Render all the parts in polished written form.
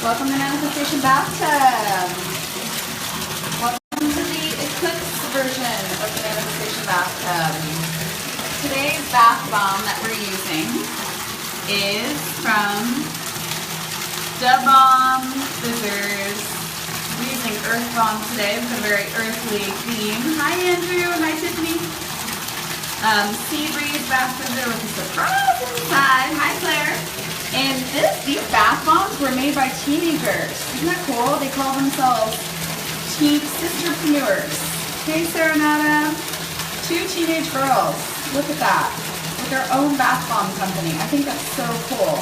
Welcome to Manifestation Bathtub. Welcome to the Eclipse version of the Manifestation Bathtub. Today's bath bomb that we're using is from Da Bomb Scissors. We're using Earth Bomb today with a very earthly theme. Hi Andrew, hi Tiffany. Sea Breeze Bath Scissor with a surprise inside. Hi Claire. And these bath bombs were made by teenagers. Isn't that cool? They call themselves sisterpreneurs. Hey Serenata. 2 teenage girls. Look at that. With their own bath bomb company. I think that's so cool.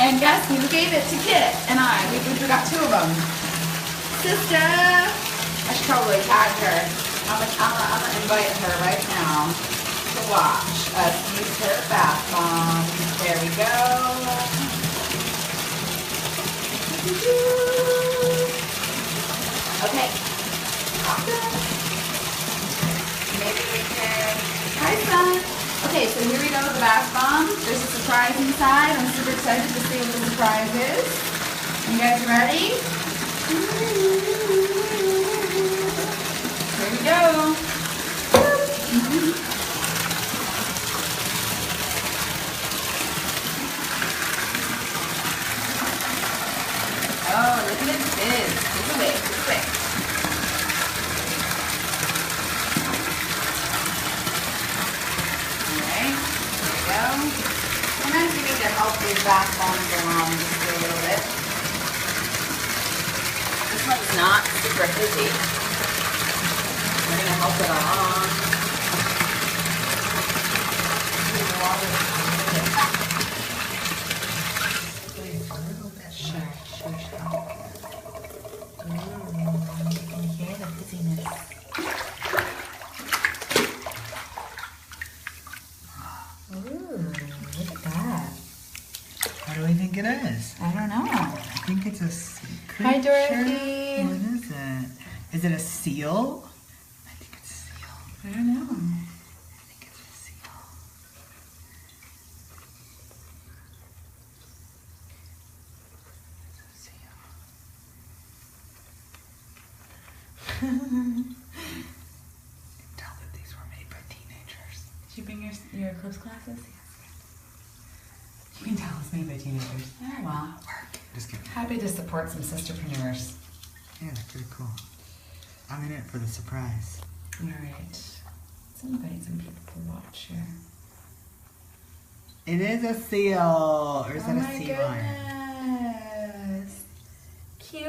And guess who gave it to Kit and I? We got 2 of them. Sister. I should probably tag her. I'm gonna invite her right now to watch us use her bath bomb. There we go. Okay. Awesome. Maybe we can. Hi, son. Okay, so here we go with the bath bomb. There's a surprise inside. I'm super excited to see what the surprise is. You guys ready? Here we go. Oh, look at it fizz. Look at it. Look at it. Alright, here we go. Sometimes you need to help these bath bombs along just a little bit. This one's not super fizzy. We're going to help it along. Sure. You can hear the fizziness. Ooh, look at that. What do we think it is? I don't know. I think it's a sea creature. Hi, Dorothy. What is it? Is it a seal? I think it's a seal. I don't know. I think it's a seal. It's a seal. Tell that these were made by teenagers. Did you bring your Eclipse glasses? You can tell it's made by teenagers. Oh, well. Just kidding. Happy to support some sisterpreneurs. Yeah, they're pretty cool. I'm in it for the surprise. All right. Let's invite some people to watch here. It is a seal, or is that a sea lion? Goodness. Cute.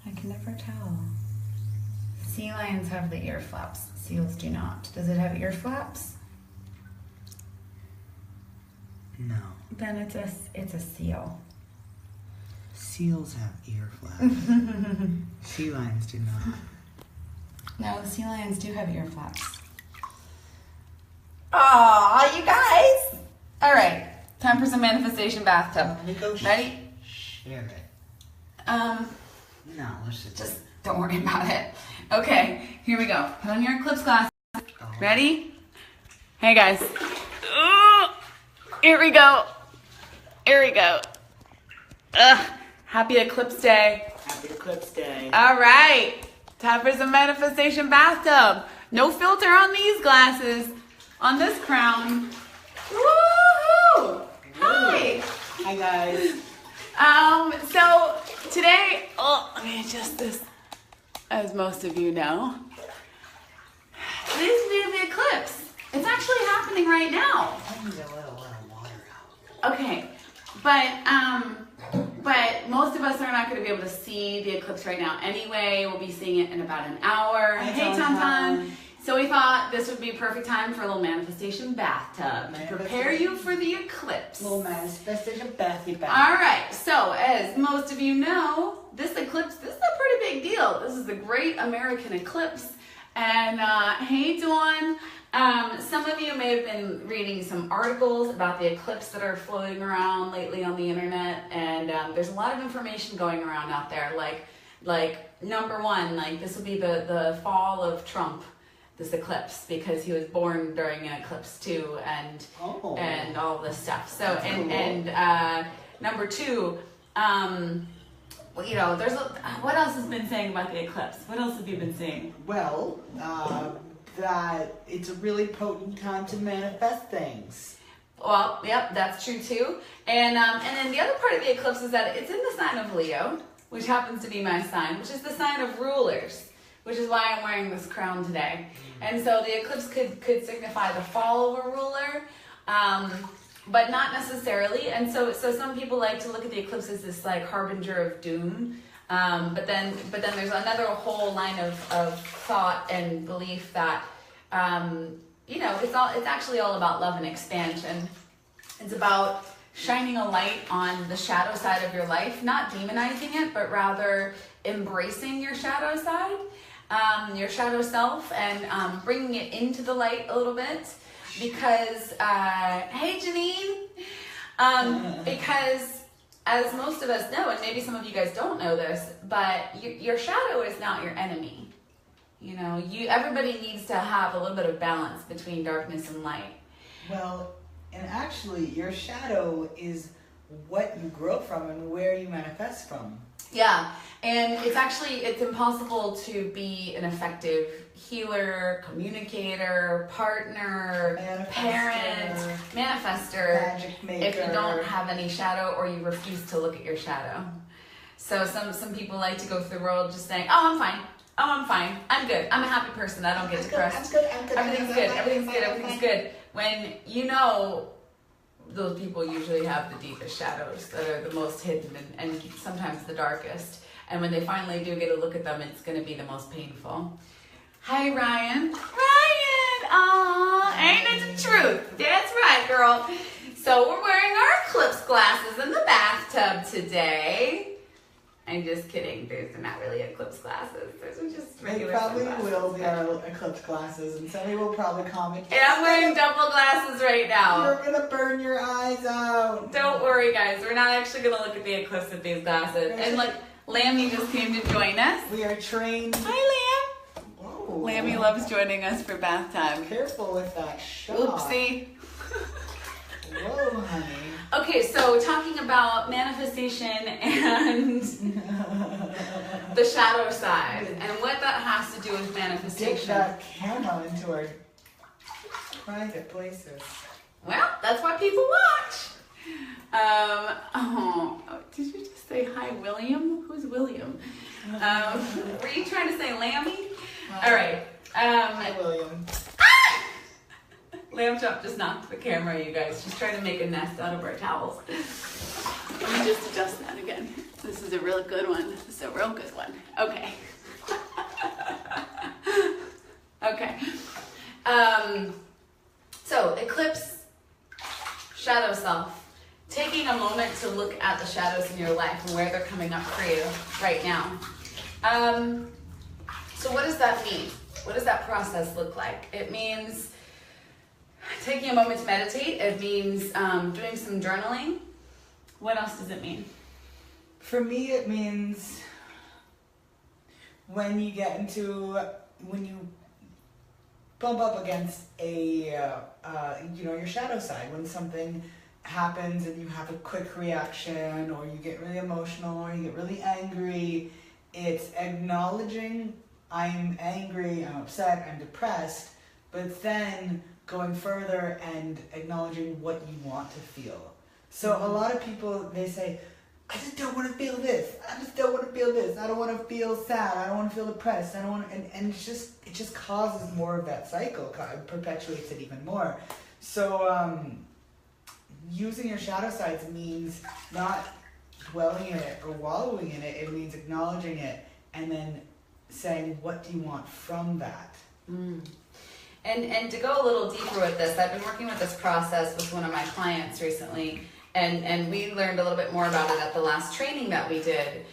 I can never tell. Sea lions have the ear flaps. Seals do not. Does it have ear flaps? No. Then it's a seal. Seals have ear flaps. Sea lions do not. No, the sea lions do have ear flaps. Aw, you guys! All right, time for some manifestation bathtub. Let me go Ready? Share it. No, let's just don't worry about it. Okay, here we go. Put on your Eclipse glasses. Ready? Hey guys. Ooh, here we go. Here we go. Happy Eclipse Day. Happy Eclipse Day. All right, time for some manifestation bathtub. No filter on these glasses. On this crown. Woohoo! Hi. Hi guys. So today, let me adjust this. As most of you know, today's the day of the eclipse. It's actually happening right now. I need a little water out. Okay, but most of us are not going to be able to see the eclipse right now anyway. We'll be seeing it in about an hour. Hey, Tom. So we thought this would be a perfect time for a little manifestation bathtub to prepare you for the eclipse. Little manifestation bathy bath. All right, so as most of you know, this eclipse, this is a pretty big deal. This is the Great American Eclipse. And hey, Dawn, some of you may have been reading some articles about the eclipse that are floating around lately on the internet. And there's a lot of information going around out there. Like number one, like this will be the fall of Trump. this eclipse because he was born during an eclipse too, and all this stuff. So number two, you know, what else has been saying about the eclipse? What else have you been seeing? Well, that it's a really potent time to manifest things. Well, yep, that's true too. And then the other part of the eclipse is that it's in the sign of Leo, which happens to be my sign, which is the sign of rulers, which is why I'm wearing this crown today. And so the eclipse could signify the fall of a ruler, but not necessarily. And so some people like to look at the eclipse as this like harbinger of doom. But then there's another whole line of thought and belief that you know, it's actually all about love and expansion. It's about shining a light on the shadow side of your life, not demonizing it, but rather embracing your shadow side, your shadow self, and bringing it into the light a little bit. Because, hey Janine, because as most of us know, and maybe some of you guys don't know this, but your shadow is not your enemy. You know, everybody needs to have a little bit of balance between darkness and light. Well, and actually, your shadow is what you grow from and where you manifest from. Yeah, and it's impossible to be an effective healer, communicator, partner, parent, manifester, magic maker, if you don't have any shadow or you refuse to look at your shadow. So some people like to go through the world just saying, "Oh, I'm fine. Oh, I'm fine. I'm good. I'm a happy person. I don't get depressed. I'm good. Everything's good. When you know those people usually have the deepest shadows that are the most hidden and sometimes the darkest. And when they finally do get a look at them, it's going to be the most painful. Hi, Ryan. Ryan! Aw, ain't it the truth? That's right, girl. So we're wearing our Eclipse glasses in the bathtub today. I'm just kidding. These are not really Eclipse glasses. Those are just regular sunglasses. They probably will be our Eclipse glasses, and somebody will probably comment. And I'm wearing double glasses right now. You're gonna burn your eyes out. Don't worry, guys. We're not actually gonna look at the eclipse with these glasses. And like, Lammy just came to join us. We are trained. Hi, Lamb. Whoa. Lammy loves joining us for bath time. Careful with that shot. Oopsie. Whoa, honey. Okay, so talking about manifestation and the shadow side and what that has to do with manifestation. Get that camera into our private places. Well, that's why people watch. Did you just say hi, William? Who's William? Were you trying to say Lammy? All right. Hi, William. Lamb Chop just knocked the camera, you guys. She's trying to make a nest out of our towels. Let me just adjust that again. This is a real good one. This is a real good one. Okay. Okay. So, eclipse, shadow self. Taking a moment to look at the shadows in your life and where they're coming up for you right now. So what does that mean? What does that process look like? It means taking a moment to meditate. It means doing some journaling. What else does it mean? For me, it means when you bump up against your shadow side, when something happens and you have a quick reaction, or you get really emotional, or you get really angry, it's acknowledging, I'm angry, I'm upset, I'm depressed, but then going further and acknowledging what you want to feel. So a lot of people, they say, I just don't want to feel this. I just don't want to feel this. I don't want to feel sad. I don't want to feel depressed. I don't want to, and it just causes more of that cycle, perpetuates it even more. So using your shadow sides means not dwelling in it or wallowing in it. It means acknowledging it and then saying, what do you want from that? And to go a little deeper with this, I've been working with this process with one of my clients recently, and we learned a little bit more about it at the last training that we did.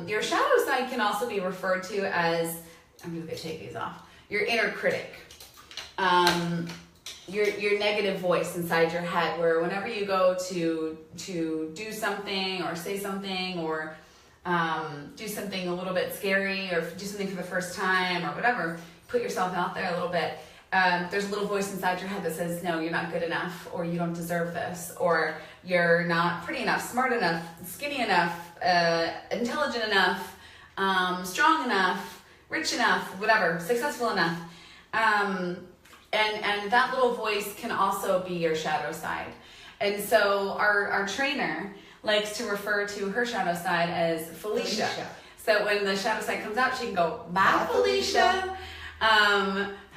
Your shadow side can also be referred to as, I'm just going to take these off, your inner critic. Your negative voice inside your head, where whenever you go to do something or say something or do something a little bit scary or do something for the first time or whatever, put yourself out there a little bit, there's a little voice inside your head that says, no, you're not good enough, or you don't deserve this, or you're not pretty enough, smart enough, skinny enough, intelligent enough, strong enough, rich enough, whatever, successful enough. And that little voice can also be your shadow side. And so our trainer likes to refer to her shadow side as Felicia. So when the shadow side comes out, she can go, bye, Felicia.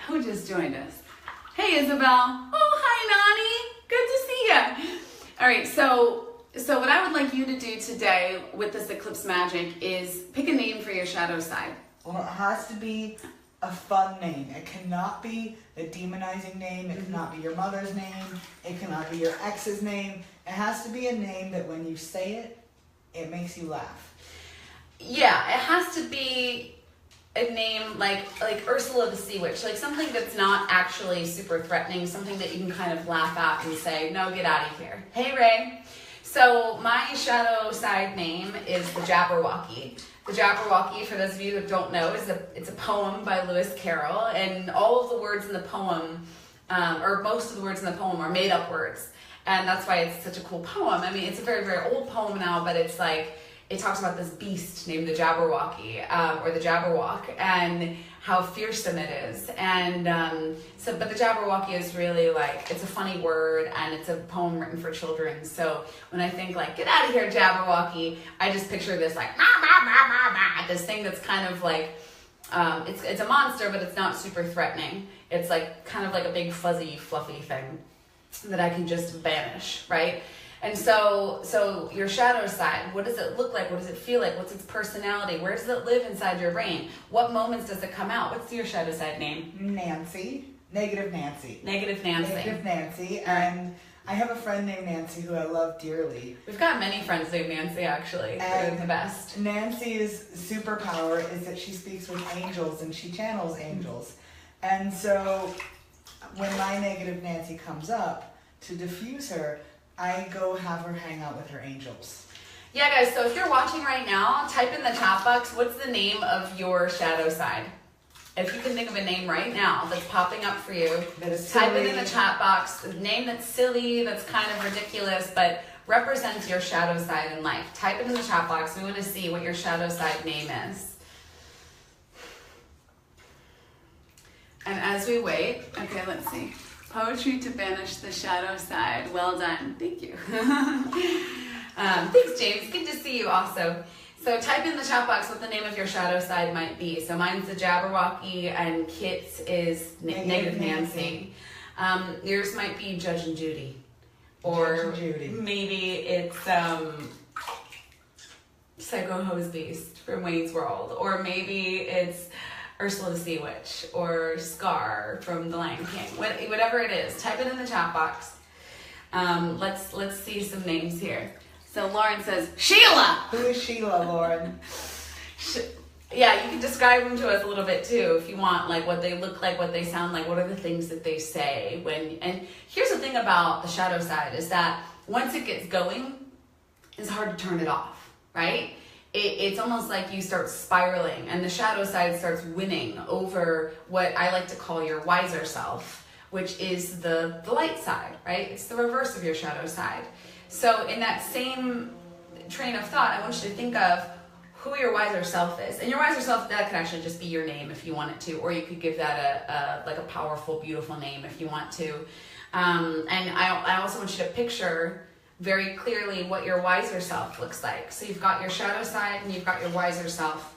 Who just joined us? Hey, Isabel. Oh, hi, Nani. Good to see you. All right, so what I would like you to do today with this Eclipse magic is pick a name for your shadow side. Well, it has to be a fun name. It cannot be a demonizing name. It cannot be your mother's name. It cannot be your ex's name. It has to be a name that when you say it, it makes you laugh. Yeah, it has to be a name like Ursula the Sea Witch, like something that's not actually super threatening, something that you can kind of laugh at and say, no, get out of here. Hey, Ray. So my shadow side name is the Jabberwocky. The Jabberwocky, for those of you that don't know, it's a poem by Lewis Carroll, and all of the words in the poem, or most of the words in the poem, are made up words, and that's why it's such a cool poem. I mean, it's a very, very old poem now, but it's like, it talks about this beast named the Jabberwocky, or the Jabberwock, and how fearsome it is. And but the Jabberwocky is really like, it's a funny word, and it's a poem written for children. So when I think like, get out of here, Jabberwocky, I just picture this like, this thing that's kind of like, it's a monster, but it's not super threatening. It's like kind of like a big fuzzy, fluffy thing that I can just banish, right? And so your shadow side, what does it look like? What does it feel like? What's its personality? Where does it live inside your brain? What moments does it come out? What's your shadow side name? Nancy. Negative Nancy. Negative Nancy. Negative Nancy. And I have a friend named Nancy who I love dearly. We've got many friends named Nancy, actually. They're the best. Nancy's superpower is that she speaks with angels and she channels angels. And so when my negative Nancy comes up, to diffuse her, I go have her hang out with her angels. Yeah, guys, so if you're watching right now, type in the chat box, what's the name of your shadow side? If you can think of a name right now that's popping up for you, type it in the chat box. A name that's silly, that's kind of ridiculous, but represents your shadow side in life. Type it in the chat box. We want to see what your shadow side name is. And as we wait, okay, let's see. Poetry to banish the shadow side. Well done. Thank you. Thanks, James. Good to see you also. So type in the chat box what the name of your shadow side might be. So mine's the Jabberwocky and Kit's is Negative Nancy. Yours might be Judge and Judy. Or maybe it's Psycho Hose Beast from Wayne's World. Or maybe it's Ursula the Sea Witch, or Scar from The Lion King. Whatever it is, type it in the chat box. Let's see some names here. So Lauren says, Sheila! Who is Sheila, Lauren? Yeah, you can describe them to us a little bit too, if you want, like what they look like, what they sound like, what are the things that they say. And here's the thing about the shadow side, is that once it gets going, it's hard to turn it off, right? It's almost like you start spiraling, and the shadow side starts winning over what I like to call your wiser self, which is the light side, right? It's the reverse of your shadow side. So in that same train of thought, I want you to think of who your wiser self is. And your wiser self, that could actually just be your name if you want it to, or you could give that like a powerful, beautiful name if you want to. And I also want you to picture very clearly what your wiser self looks like. So you've got your shadow side and you've got your wiser self.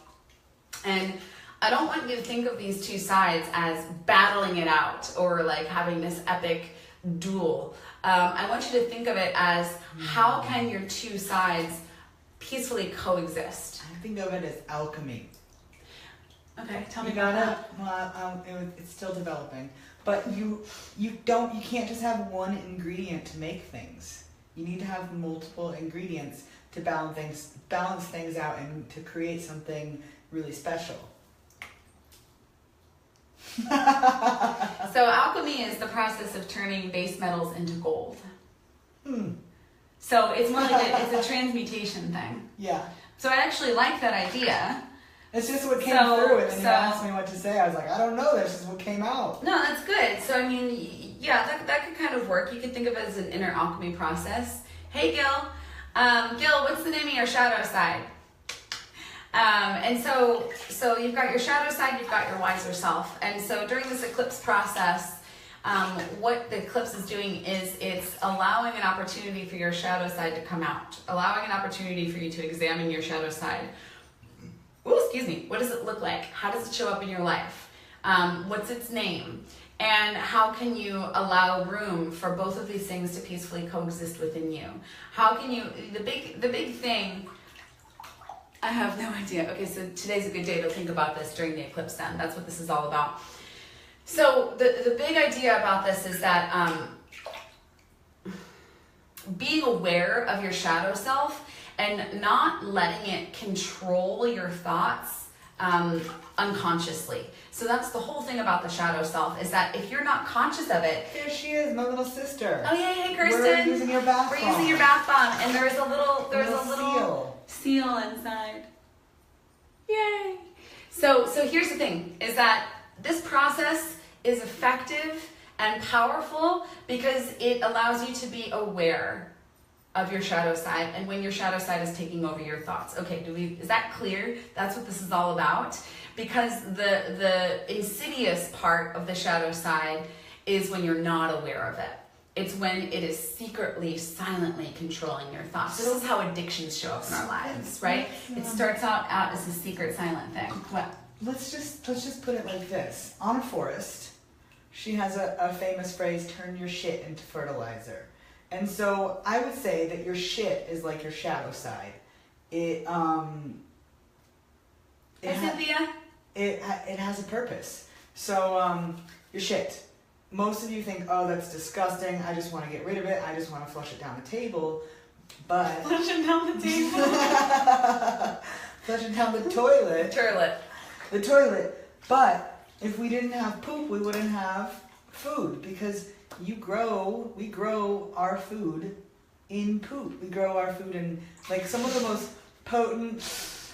And I don't want you to think of these two sides as battling it out or like having this epic duel. I want you to think of it as how can your two sides peacefully coexist? I think of it as alchemy. Okay, tell me You about gotta, that. well, it's still developing, but you can't just have one ingredient to make things. You need to have multiple ingredients to balance things out and to create something really special. So alchemy is the process of turning base metals into gold. So it's more like it's a transmutation thing. Yeah. So I actually like that idea, It's just what came through, and then you asked me what to say. I was like, I don't know. That's just what came out. No, that's good. So, I mean, yeah, that could kind of work. You could think of it as an inner alchemy process. Hey, Gil. Gil, what's the name of your shadow side? And so you've got your shadow side, you've got your wiser self. And so during this eclipse process, what the eclipse is doing is it's allowing an opportunity for your shadow side to come out, allowing an opportunity for you to examine your shadow side. Oh, excuse me. What does it look like? How does it show up in your life? What's its name? And how can you allow room for both of these things to peacefully coexist within you? How can you, the big thing, I have no idea. Okay, so today's a good day to think about this during the eclipse then. That's what this is all about. So the big idea about this is that being aware of your shadow self and not letting it control your thoughts unconsciously. So that's the whole thing about the shadow self, is that if you're not conscious of it. Here she is, my little sister. Oh yeah, hey Kirsten. We're using your bath bomb. We're using your bath bomb, and there's a little seal inside. Yay! So here's the thing, is that this process is effective and powerful because it allows you to be aware of your shadow side, and when your shadow side is taking over your thoughts. Okay, is that clear? That's what this is all about. Because the insidious part of the shadow side is when you're not aware of it. It's when it is secretly, silently controlling your thoughts. This is how addictions show up in our lives, right? It starts out as a secret, silent thing. What? Let's just put it like this. Anna Forrest, she has a famous phrase, turn your shit into fertilizer. And so I would say that your shit is like your shadow side. It has a purpose. So your shit. Most of you think, oh, that's disgusting. I just want to get rid of it. I just want to flush it down the table. But flush it down the table. Flush it down the toilet. The toilet. But if we didn't have poop, we wouldn't have food, because we grow our food in poop. We grow our food in, like, some of the most potent,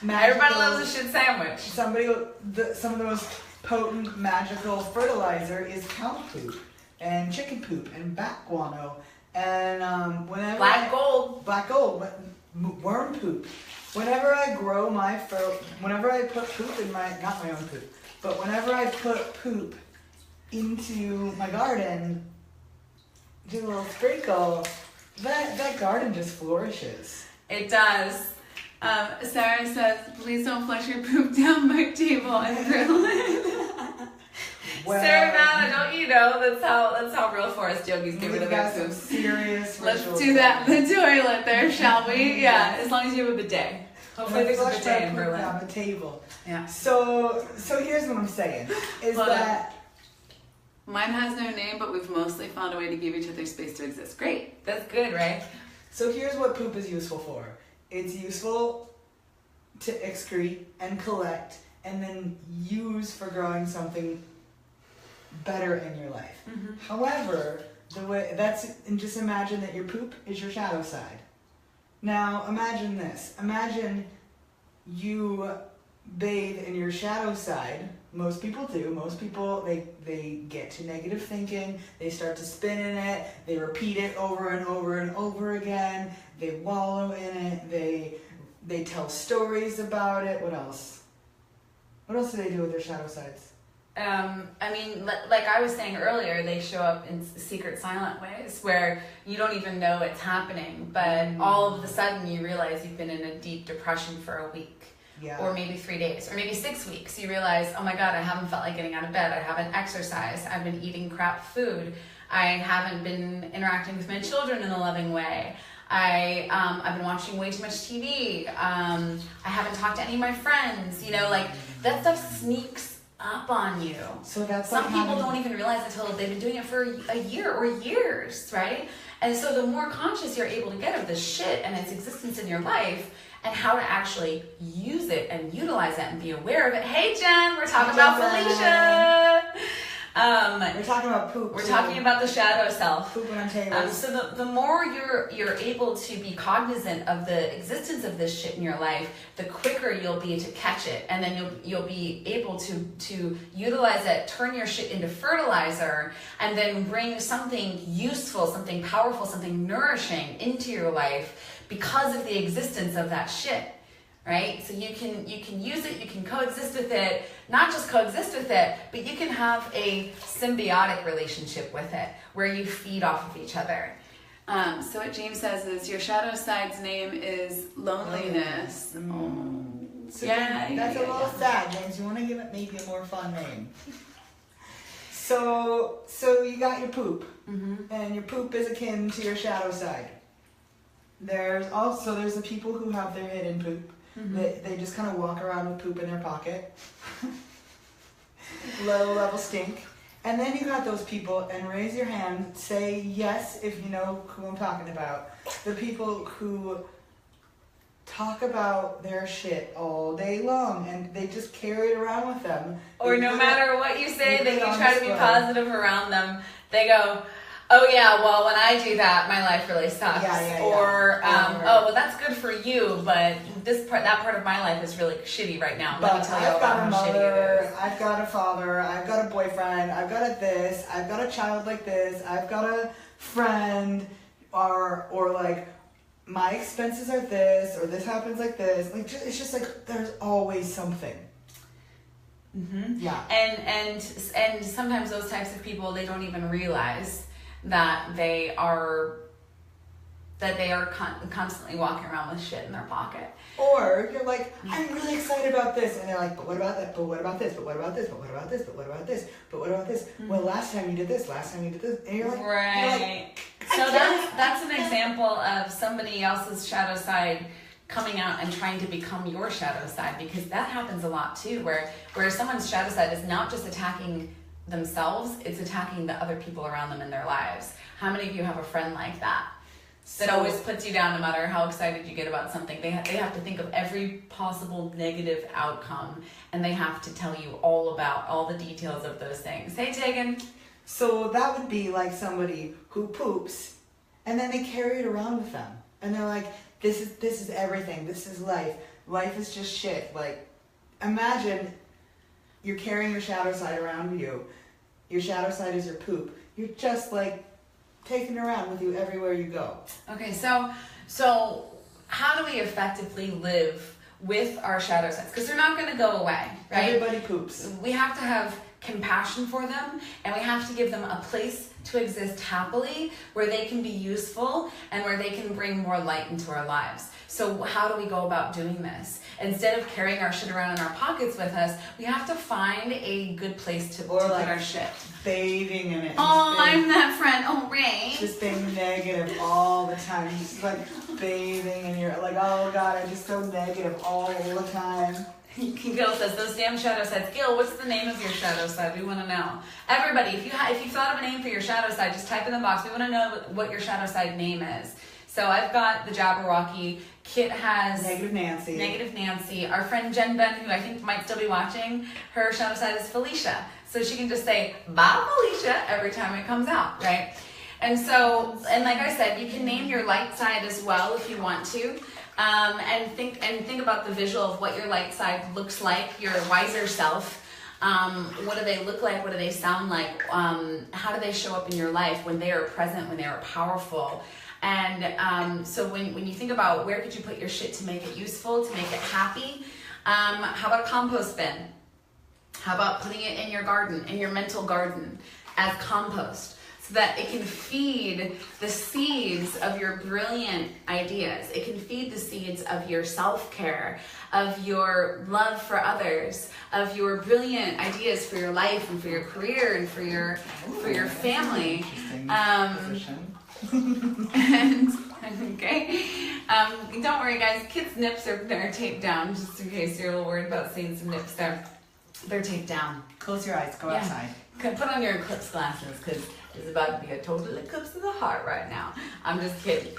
magical... Everybody loves a shit sandwich. Some of the most potent, magical fertilizer is cow poop, and chicken poop, and bat guano, and black gold, worm poop. Whenever I put poop in not my own poop, but whenever I put poop into my garden, do a little sprinkle, that garden just flourishes. It does. Sarah says, please don't flush your poop down my table and grill it. Well, Sarah, Nana, don't you know that's how real forest yogis get rid of their poop. Serious. Let's do that in the toilet there, shall we? Yeah, as long as you have a bidet. Hopefully there's a bidet in Berlin. Down the table. Yeah. So here's what I'm saying, is that mine has no name, but we've mostly found a way to give each other space to exist. Great. That's good, right? So here's what poop is useful for. It's useful to excrete and collect and then use for growing something better in your life. Mm-hmm. However, just imagine that your poop is your shadow side. Now imagine this. Imagine you bathe in your shadow side. Most people do. Most people, they get to negative thinking. They start to spin in it. They repeat it over and over and over again. They wallow in it. They tell stories about it. What else? What else do they do with their shadow sides? I mean, like I was saying earlier, they show up in secret, silent ways where you don't even know it's happening, but all of a sudden you realize you've been in a deep depression for a week. Yeah. Or maybe 3 days, or maybe 6 weeks. You realize, oh my God, I haven't felt like getting out of bed. I haven't exercised. I've been eating crap food. I haven't been interacting with my children in a loving way. I've been watching way too much TV. I haven't talked to any of my friends. You know, like that stuff sneaks up on you. So that's some people don't even realize until they've been doing it for a year or years, right? And so the more conscious you're able to get of this shit and its existence in your life, and how to actually use it and utilize it and be aware of it. Hey Jen, we're talking about Felicia. We're talking about poop. We're talking about the shadow self. Pooping on tables. So the more you're able to be cognizant of the existence of this shit in your life, the quicker you'll be to catch it, and then you'll be able to utilize it, turn your shit into fertilizer, and then bring something useful, something powerful, something nourishing into your life because of the existence of that shit. Right? So you can use it, you can coexist with it, not just coexist with it, but you can have a symbiotic relationship with it where you feed off of each other. So what James says is your shadow side's name is loneliness. So Yeah, that's a little sad, James. You want to give it maybe a more fun name. So you got your poop, and your poop is akin to your shadow side. There's the people who have their hidden poop. They just kind of walk around with poop in their pocket. Low level stink. And then you got those people, and raise your hand, say yes if you know who I'm talking about. The people who talk about their shit all day long, and they just carry it around with them. Or no matter what you say, that you try to be positive around them, they go, oh yeah, well when I do that, my life really sucks. Or, oh well that's good for you, but that part of my life is really shitty right now. Let me tell you about how shitty it is. I've got a father, I've got a boyfriend, I've got a this, I've got a child like this, I've got a friend, or like my expenses are this, or this happens like this. Like it's just like there's always something. Yeah. And sometimes those types of people, they don't even realize that they are constantly walking around with shit in their pocket. Or you're like, I'm really excited about this, and they're like, but what about that? But what about this? But what about this? But what about this? But what about this? But what about this? Well, last time you did this. Last time you did this, and you're like, right. So that's an example of somebody else's shadow side coming out and trying to become your shadow side, because that happens a lot too, where someone's shadow side is not just attacking themselves, it's attacking the other people around them in their lives. How many of you have a friend like that? That always puts you down no matter how excited you get about something. They have to think of every possible negative outcome, and they have to tell you all about all the details of those things. Hey, Tegan. So that would be like somebody who poops, and then they carry it around with them, and they're like, this is everything. This is life. Life is just shit. Like, imagine you're carrying your shadow side around with you. Your shadow side is your poop. You're just like taking it around with you everywhere you go. Okay, so how do we effectively live with our shadow sides? Because they're not going to go away, right? Everybody poops. We have to have compassion for them, and we have to give them a place to exist happily, where they can be useful and where they can bring more light into our lives. So how do we go about doing this? Instead of carrying our shit around in our pockets with us, we have to find a good place to put our shit. Bathing in it. Oh, I'm that friend. Oh, Ray. Just being negative all the time. Just like bathing and you're like, oh God, I'm just so negative all the time. Gil says, those damn shadow sides. Gil, what's the name of your shadow side? We want to know. Everybody, if you've thought of a name for your shadow side, just type in the box. We want to know what your shadow side name is. So I've got the Jabberwocky. Kit has Negative Nancy. Negative Nancy. Our friend Jen Ben, who I think might still be watching, her shadow side is Felicia. So she can just say, bye Felicia, every time it comes out, right? And so, and like I said, you can name your light side as well if you want to. And think about the visual of what your light side looks like, your wiser self. What do they look like? What do they sound like? How do they show up in your life when they are present, when they are powerful? And so when you think about where could you put your shit to make it useful, to make it happy, how about a compost bin? How about putting it in your garden, in your mental garden as compost? So that it can feed the seeds of your brilliant ideas. It can feed the seeds of your self-care, of your love for others, of your brilliant ideas for your life and for your career and for your family. And okay, don't worry, guys. Kids' nips they're taped down, just in case you're a little worried about seeing some nips there. They're taped down. Close your eyes. Go outside. Put on your Eclipse glasses, because there's about to be a total eclipse of the heart right now. I'm just kidding.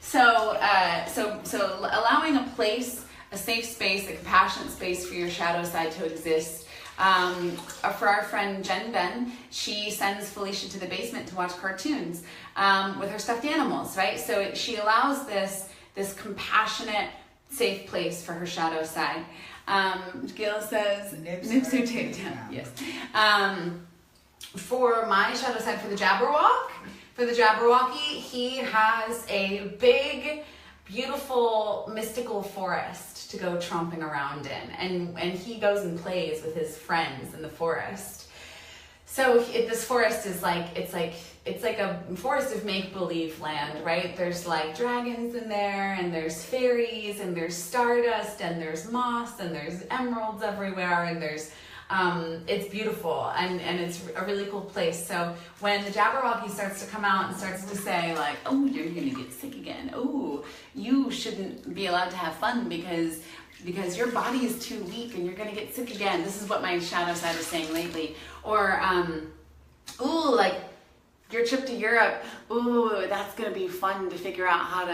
So allowing a place, a safe space, a compassionate space for your shadow side to exist For our friend Jen Ben, she sends Felicia to the basement to watch cartoons with her stuffed animals, right? So she allows this compassionate, safe place for her shadow side. Gail says, nips her tape down. Yes. For my shadow side, for the Jabberwocky, he has a big, beautiful, mystical forest to go tromping around in, and he goes and plays with his friends in the forest. So this forest is it's like a forest of make-believe land, right? There's like dragons in there, and there's fairies, and there's stardust, and there's moss, and there's emeralds everywhere, and there's it's beautiful, and it's a really cool place. So when the Jabberwocky starts to come out and starts to say like, oh, you're gonna get sick again, oh, you shouldn't be allowed to have fun because your body is too weak and you're gonna get sick again. This is what my shadow side is saying lately. Or ooh, like your trip to Europe, ooh, that's gonna be fun to figure out how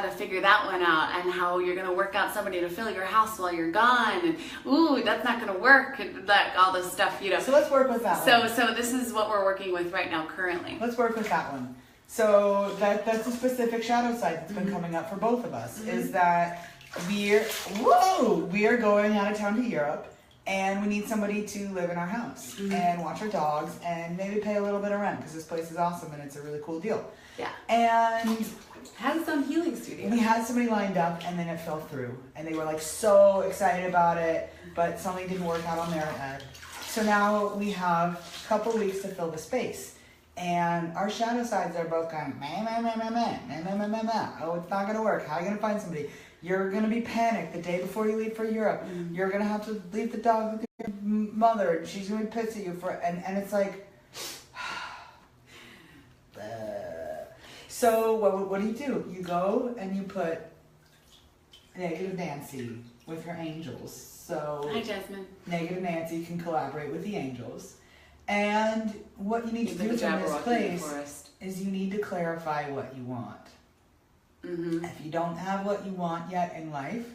to figure that one out, and how you're gonna work out somebody to fill your house while you're gone, and ooh, that's not gonna work, and like all this stuff, you know. So let's work with that one. So this is what we're working with right now currently. Let's work with that one. So that's a specific shadow side that's been coming up for both of us, is that we are going out of town to Europe, and we need somebody to live in our house and watch our dogs and maybe pay a little bit of rent because this place is awesome and it's a really cool deal. Yeah. And it has its own healing studio. We had somebody lined up, and then it fell through, and they were like so excited about it, but something didn't work out on their end. So now we have a couple weeks to fill the space, and our shadow sides are both going meh, meh, meh, meh, meh, meh, meh, meh, meh, meh. Oh, it's not gonna work. How are you gonna find somebody? You're gonna be panicked the day before you leave for Europe. You're gonna have to leave the dog with your mother, and she's gonna be pissed at you and it's like. So what do? You go and you put Negative Nancy with her angels. So hi, Jasmine. Negative Nancy can collaborate with the angels. And what you need to do from this place is you need to clarify what you want. If you don't have what you want yet in life,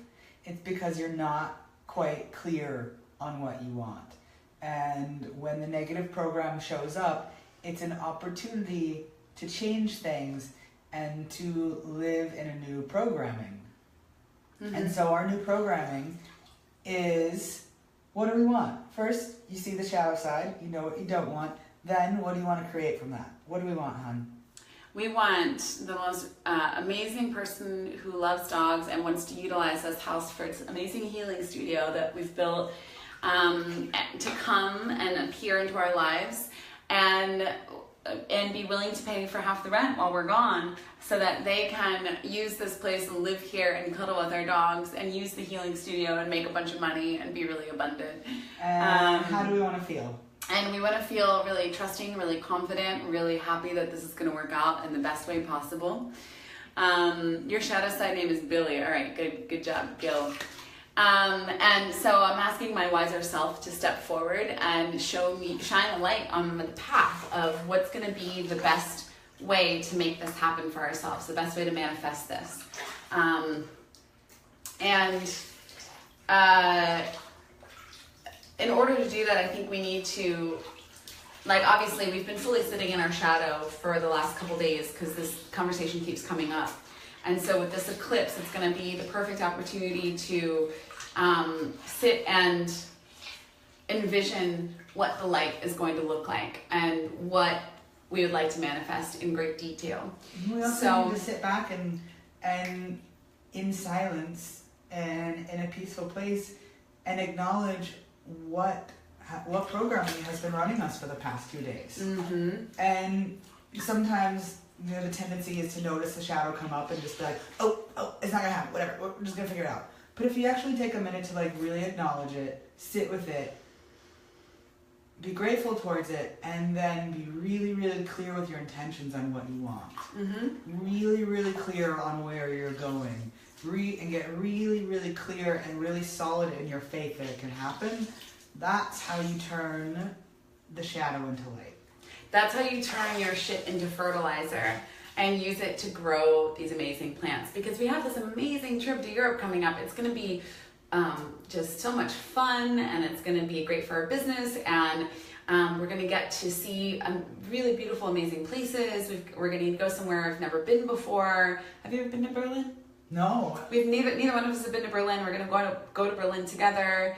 it's because you're not quite clear on what you want. And when the negative program shows up, it's an opportunity to change things and to live in a new programming. And so our new programming is, what do we want? First, you see the shadow side, you know what you don't want. Then what do you want to create from that? What do we want, hon? We want the most amazing person who loves dogs and wants to utilize this house for its amazing healing studio that we've built to come and appear into our lives and be willing to pay for half the rent while we're gone, so that they can use this place and live here and cuddle with our dogs and use the healing studio and make a bunch of money and be really abundant. How do we want to feel? And we want to feel really trusting, really confident, really happy that this is going to work out in the best way possible. Your shadow side name is Billy. All right, good job, Gil. And so I'm asking my wiser self to step forward and shine a light on the path of what's going to be the best way to make this happen for ourselves, the best way to manifest this. In order to do that, I think we need to, obviously we've been fully sitting in our shadow for the last couple days because this conversation keeps coming up. And so with this eclipse, it's going to be the perfect opportunity to sit and envision what the light is going to look like and what we would like to manifest in great detail. We also need to sit back and in silence and in a peaceful place and acknowledge what programming has been running us for the past 2 days. And sometimes the tendency is to notice the shadow come up and just be like, oh, it's not gonna happen, whatever, we're just gonna figure it out. But if you actually take a minute to really acknowledge it, sit with it, be grateful towards it, and then be really, really clear with your intentions on what you want. Really, really clear on where you're going. And get really, really clear and really solid in your faith that it can happen. That's how you turn the shadow into light. That's how you turn your shit into fertilizer and use it to grow these amazing plants. Because we have this amazing trip to Europe coming up. It's going to be just so much fun, and it's going to be great for our business, and we're going to get to see really beautiful, amazing places. We're going to go somewhere I've never been before. Have you ever been to Berlin? No. We've neither one of us have been to Berlin. We're going to go to Berlin together.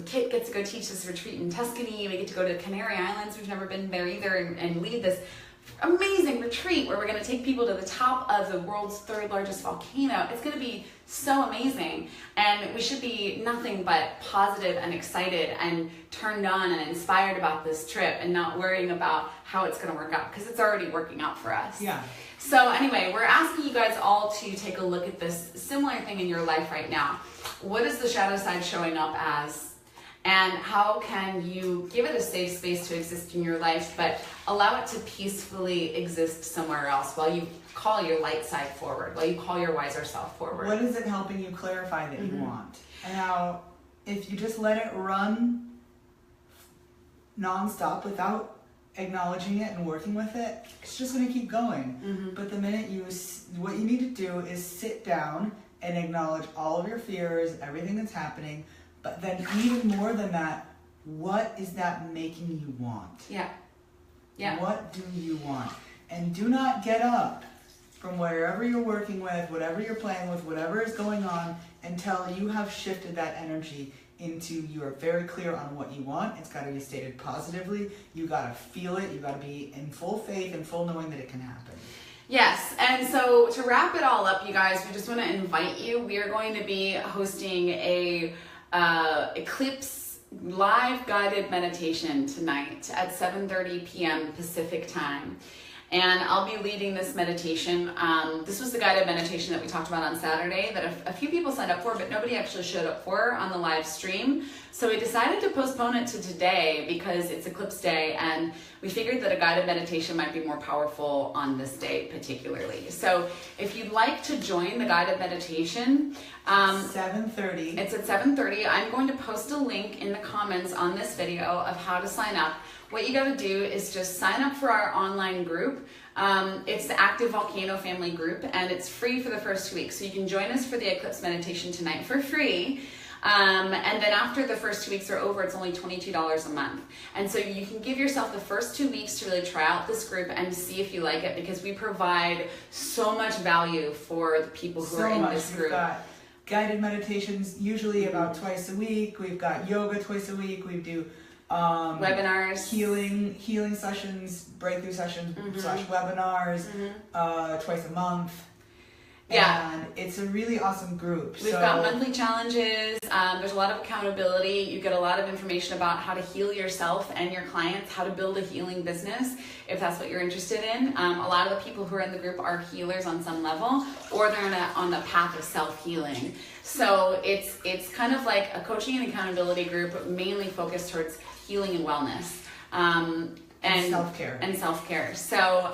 Kit gets to go teach this retreat in Tuscany. We get to go to Canary Islands. We've never been there either, and lead this amazing retreat where we're going to take people to the top of the world's third largest volcano. It's going to be so amazing, and we should be nothing but positive and excited and turned on and inspired about this trip, and not worrying about how it's going to work out, because it's already working out for us. Yeah. So anyway, we're asking you guys all to take a look at this similar thing in your life right now. What is the shadow side showing up as? And how can you give it a safe space to exist in your life, but allow it to peacefully exist somewhere else while you call your light side forward, while you call your wiser self forward? What is it helping you clarify that you want? And how, if you just let it run nonstop without acknowledging it and working with it, it's just going to keep going. But the minute what you need to do is sit down and acknowledge all of your fears, everything that's happening. But then even more than that, what is that making you want? Yeah. Yeah. What do you want? And do not get up from wherever you're working with, whatever you're playing with, whatever is going on, until you have shifted that energy into, you are very clear on what you want. It's got to be stated positively. You got to feel it. You got to be in full faith and full knowing that it can happen. Yes, and so to wrap it all up, you guys, we just want to invite you. We are going to be hosting a Eclipse live guided meditation tonight at 7:30 p.m. Pacific time. And I'll be leading this meditation. This was the guided meditation that we talked about on Saturday that a few people signed up for, but nobody actually showed up for on the live stream. So we decided to postpone it to today because it's Eclipse Day, and we figured that a guided meditation might be more powerful on this day particularly. So if you'd like to join the guided meditation, 7:30. It's at 7:30. I'm going to post a link in the comments on this video of how to sign up. What you got to do is just sign up for our online group. It's the Active Volcano Family Group, and it's free for the first 2 weeks. So you can join us for the Eclipse meditation tonight for free. And then after the first 2 weeks are over, it's only $22 a month. And so you can give yourself the first 2 weeks to really try out this group and see if you like it, because we provide so much value for the people who are in this group. We've got guided meditations usually about twice a week. We've got yoga twice a week. We do webinars, healing sessions, breakthrough sessions / webinars twice a month. Yeah. And it's a really awesome group. We've got monthly challenges. There's a lot of accountability. You get a lot of information about how to heal yourself and your clients, how to build a healing business, if that's what you're interested in. A lot of the people who are in the group are healers on some level, or they're on the path of self-healing. So it's kind of like a coaching and accountability group, but mainly focused towards healing and wellness. And self-care. So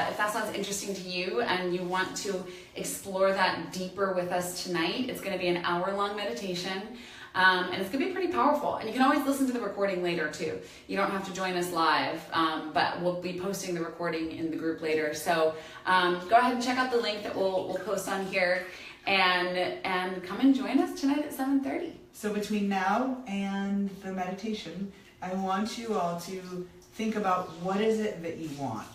if that sounds interesting to you and you want to explore that deeper with us tonight, it's going to be an hour-long meditation, and it's going to be pretty powerful. And you can always listen to the recording later too. You don't have to join us live, but we'll be posting the recording in the group later. So go ahead and check out the link that we'll post on here, and come and join us tonight at 7:30. So between now and the meditation, I want you all to think about, what is it that you want?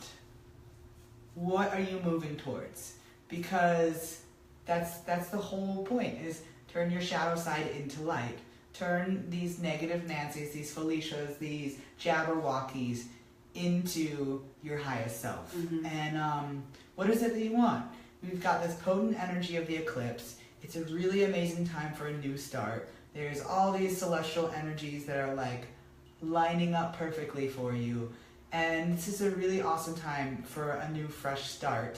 What are you moving towards? Because that's the whole point, is turn your shadow side into light. Turn these negative Nancys, these Felicias, these Jabberwockies into your highest self. And what is it that you want? We've got this potent energy of the eclipse. It's a really amazing time for a new start. There's all these celestial energies that are like lining up perfectly for you, and this is a really awesome time for a new fresh start,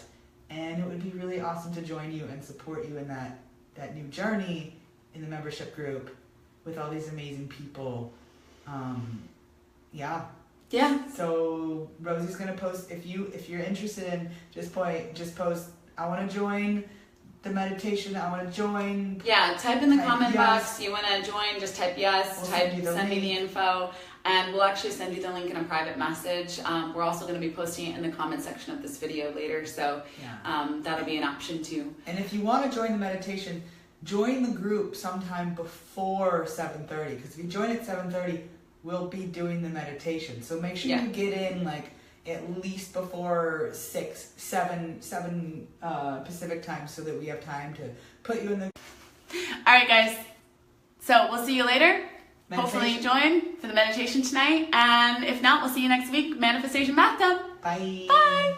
and it would be really awesome to join you and support you in that new journey in the membership group with all these amazing people. Yeah. So Rosie's gonna post, if you're interested in, just post, I want to join the meditation, I want to join. Yeah, type in the comment box, you want to join, just type yes, send me the info, and we'll actually send you the link in a private message. We're also going to be posting it in the comment section of this video later, so that'll be an option too. And if you want to join the meditation, join the group sometime before 7:30, because if you join at 7:30, we'll be doing the meditation. So make sure you get in like at least before 7 Pacific time, so that we have time to put you in the... All right, guys. So we'll see you later. Meditation. Hopefully you join for the meditation tonight. And if not, we'll see you next week. Manifestation Bathtub. Bye. Bye.